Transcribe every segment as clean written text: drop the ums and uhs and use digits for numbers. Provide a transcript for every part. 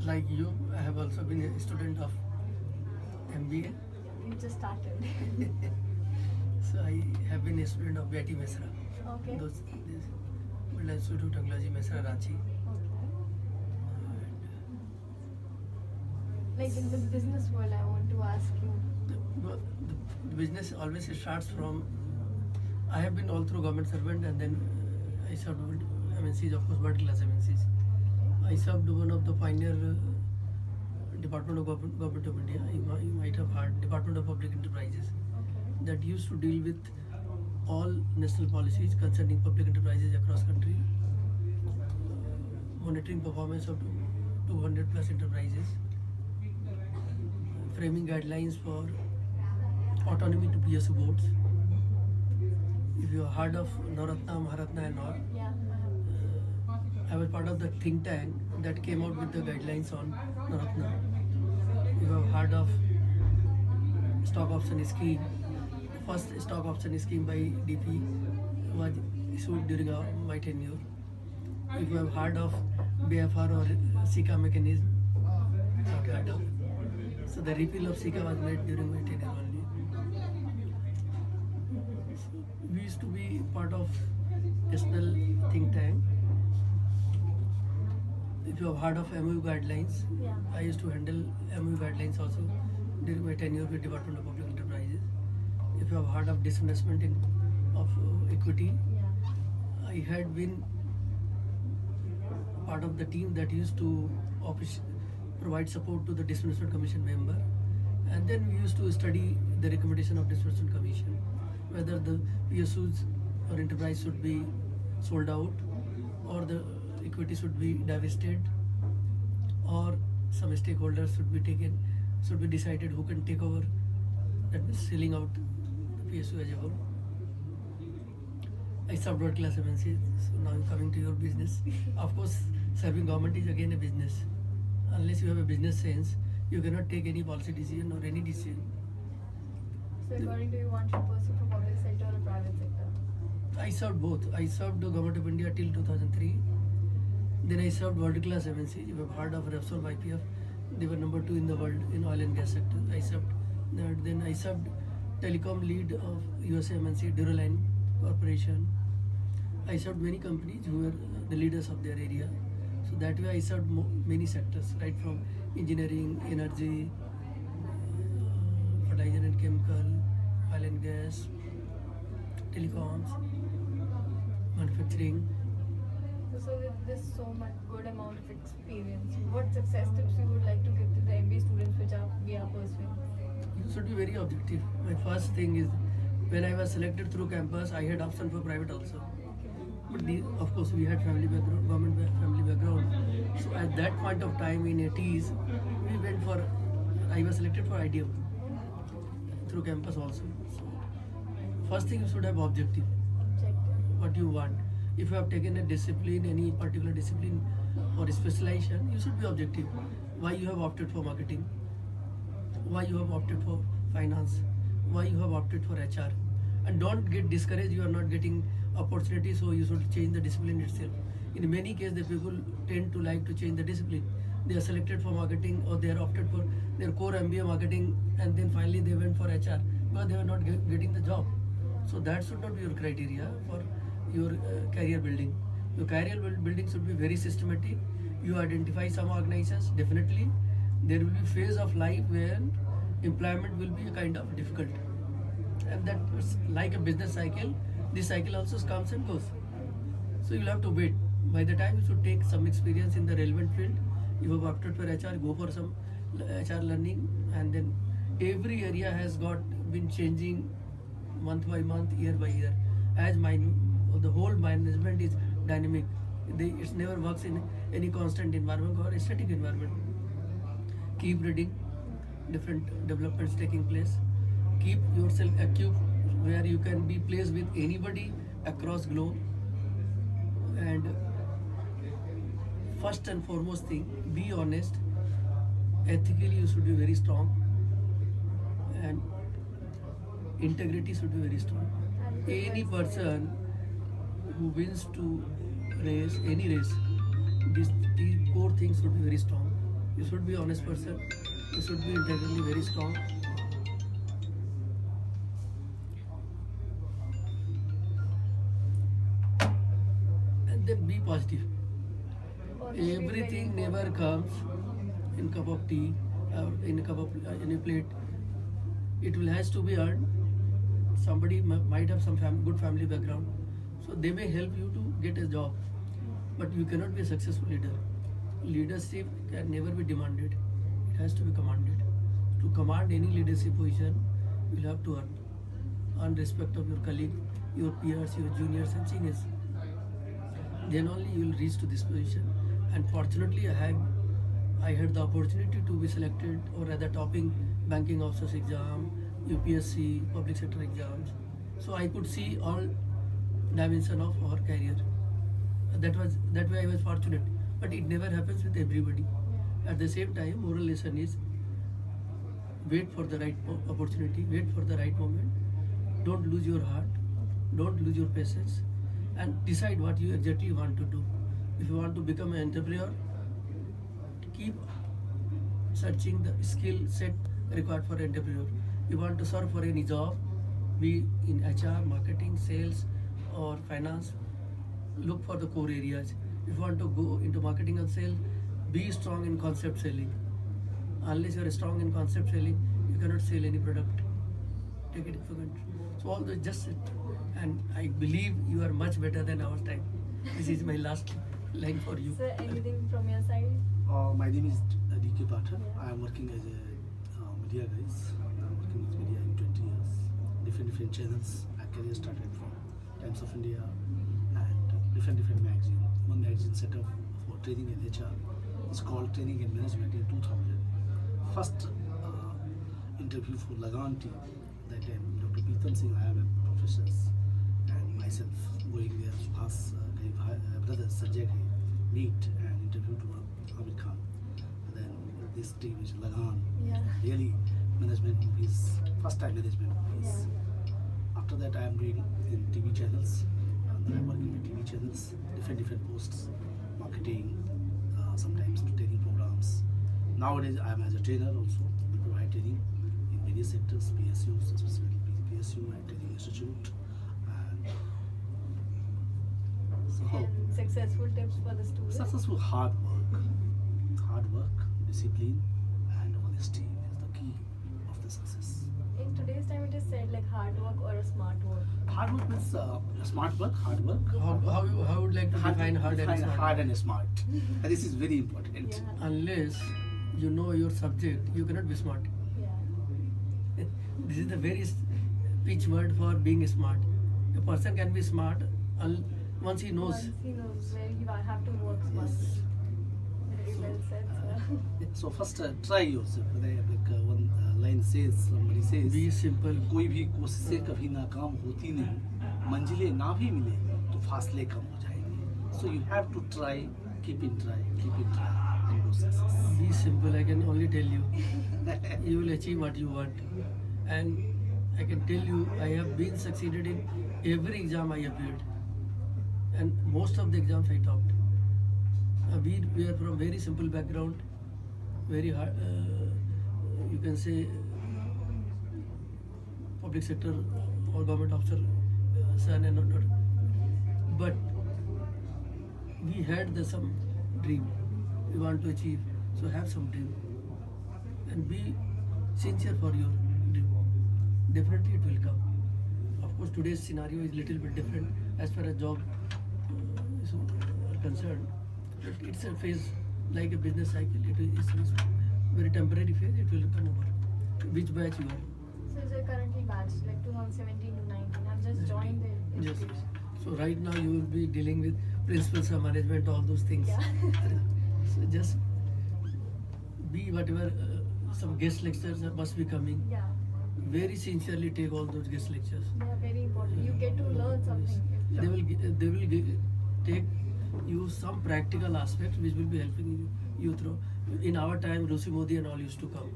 Like you, I have also been a student of MBA. You just started. So I have been a student of Betty Mesra. Okay. This Middle Institute of Technology Mesra Ranchi. Like in the business world, I want to ask you. The business always starts from. I have been all through government servant, and then I served with MNCs, of course, world class MNCs. I served one of the pioneer Department of Government of India. You might have heard Department of Public Enterprises Okay. that used to deal with all national policies concerning public enterprises across country, monitoring performance of 200 plus enterprises, framing guidelines for autonomy to PSU boards. If you have heard of Navratna, Maharatna and all, Yeah. I was part of the think tank that came out with the guidelines on Navratna. You have heard of stock option scheme. First stock option scheme by DP was issued during my tenure. If you have heard of BFR or SICA mechanism, not heard of. So the repeal of SICA was made during my tenure only. We used to be part of national think tank. If you have heard of MOU guidelines, Yeah. I used to handle MOU guidelines also during my tenure with Department of Public Enterprises. If you have heard of disinvestment of equity, Yeah. I had been part of the team that used to provide support to the Disinvestment Commission member, and then we used to study the recommendation of Disinvestment Commission, whether the PSUs or enterprise should be sold out, or the equity should be divested, or some stakeholders should be decided who can take over, that means selling out the PSU as a whole. I served world class MNC, so now I'm coming to your business. Of course, serving government is again a business. Unless you have a business sense, you cannot take any policy decision or any decision. So according to you, one should pursue for public sector or private sector? I served both. I served the government of India till 2003. Then I served world class MNC. You have heard of Repsol YPF. They were number 2 in the world in oil and gas sector. I served that. Then I served telecom lead of USA MNC, Duraline Corporation. I served many companies who were the leaders of their area. So that way I served many sectors, right from engineering, energy, fertilizer and chemical, oil and gas, telecoms, manufacturing. So with this so much good amount of experience, what success tips you would like to give to the MBA students which we are pursuing? You should be very objective. My first thing is, when I was selected through campus, I had option for private also. But of course, we had family background, family background. So at that point of time in 80s, we went for. I was selected for IDM through campus also. So first thing, you should have objective. Objective. What you want. If you have taken a discipline, any particular discipline or specialization, you should be objective. Why you have opted for marketing? Why you have opted for finance? Why you have opted for HR? And don't get discouraged. You are not getting opportunity, so you should change the discipline itself. In many cases, the people tend to like to change the discipline. They are selected for marketing, or they are opted for their core MBA marketing, and then finally they went for HR because they were not getting the job. So that should not be your criteria for your career building. Your career building should be very systematic. You identify some organizations, definitely there will be phase of life where employment will be a kind of difficult, and that's like a business cycle. This cycle also comes and goes, so you'll have to wait. By the time you should take some experience in the relevant field, you have opted for HR, go for some HR learning, and then every area has been changing month by month, year by year, as the whole management is dynamic. It never works in any constant environment or a static environment. Keep reading, different developments taking place. Keep yourself equipped where you can be placed with anybody across globe. And first and foremost thing, be honest. Ethically, you should be very strong, and integrity should be very strong. Any person who wins to any race, These core things should be very strong. You should be honest person. You should be integrally very strong. And then be positive. Positive, very Everything never important. comes in cup of tea or in a cup of in a plate. It will has to be earned. Somebody might have some good family background, so they may help you to get a job, but you cannot be a successful leader. Leadership can never be demanded; it has to be commanded. To command any leadership position, you'll have to earn respect of your colleague, your peers, your juniors and seniors. Then only you will reach to this position. And fortunately, I had the opportunity to be selected, or rather topping banking officers exam, UPSC, public sector exams. So I could see all dimension of our career. That way I was fortunate. But it never happens with everybody. At the same time, moral lesson is wait for the right opportunity, wait for the right moment. Don't lose your heart, don't lose your patience, and decide what you exactly want to do. If you want to become an entrepreneur, keep searching the skill set required for entrepreneur. You want to serve for any job, be in HR, marketing, sales, or finance, look for the core areas. If you want to go into marketing and sales, be strong in concept selling. Unless you are strong in concept selling, you cannot sell any product. Take it for granted. So all the just it. And I believe you are much better than our time. This is my last line for you. Sir, anything from your side? My name is D.K. Pathak. I am working as a media guys. I'm working with media in 20 years. Different channels. My career started from Times of India and different magazines. One magazine set up for training in HR. It's called Training and Management in 2000. First interview for Lagan team. That time Dr. Preetham Singh, I am a professor, and myself going there. Subhas brother Sanjay Ghai meet and interview to Amir Khan. And then this team is Lagan. Yeah. Really management movies, first time management movies. After that I am doing in TV channels. And I am working with TV channels, different posts, marketing, sometimes training programs. Nowadays I am as a trainer also. We provide training in various sectors, PSUs, especially PSU and Training Institute. And so And successful tips for the students? successful hard work, discipline and honesty is the key of the success. In today's time, it is said like hard work or a smart work. Hard work means smart work, hard work. How would like to define hard and smart? Hard and smart. And this is very important. Yeah. Unless you know your subject, you cannot be smart. Yeah. This is the very pitch word for being smart. A person can be smart once he knows. Once he knows where you have to work smartly. Yes. Very well said, sir. So first try yourself. Like one line says, somebody says, Be simple. कोई भी कोशिशें कभी नाकाम होती नहीं, मंजिलें ना भी मिले तो फासले कम हो जाएंगे. So you have to try, keep in try, and go success. Be simple. I can only tell you. You will achieve what you want. And I can tell you, I have been succeeded in every exam I appeared. And most of the exams I topped. We are from very simple background, very hard, you can say public sector or government officer son and not. But we had some dream we want to achieve. So have some dream and be sincere for your dream. Definitely it will come. Of course, today's scenario is little bit different as far as job is concerned. But it's a phase like a business cycle. It is very temporary phase. It will come over. Which batch you are? So you're currently batched like 2017 to 19. I've just joined the Yes. institution. So right now you will be dealing with principles of management, all those things. Yeah. So just be whatever some guest lectures must be coming. Yeah. Very sincerely take all those guest lectures. They are very important. You get to learn something. They will take you some practical aspects which will be helping you through. In our time, Rusi Modi and all used to come.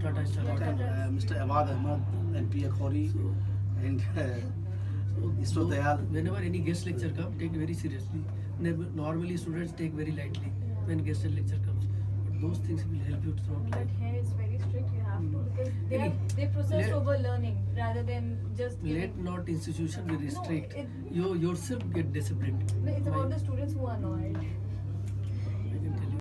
Tata started. Mr. Awad Ahmad and Pia Khori and So Isro Dayal. whenever any guest lecture come, take it very seriously. Normally students take very lightly when guest lecture comes. But those things will help you throughout But life. here it's very strict. You have to because Really? they process Let- over learning rather than just Let giving. not institution be restrict. it- You yourself get disciplined. No, it's By- about the students who are annoyed.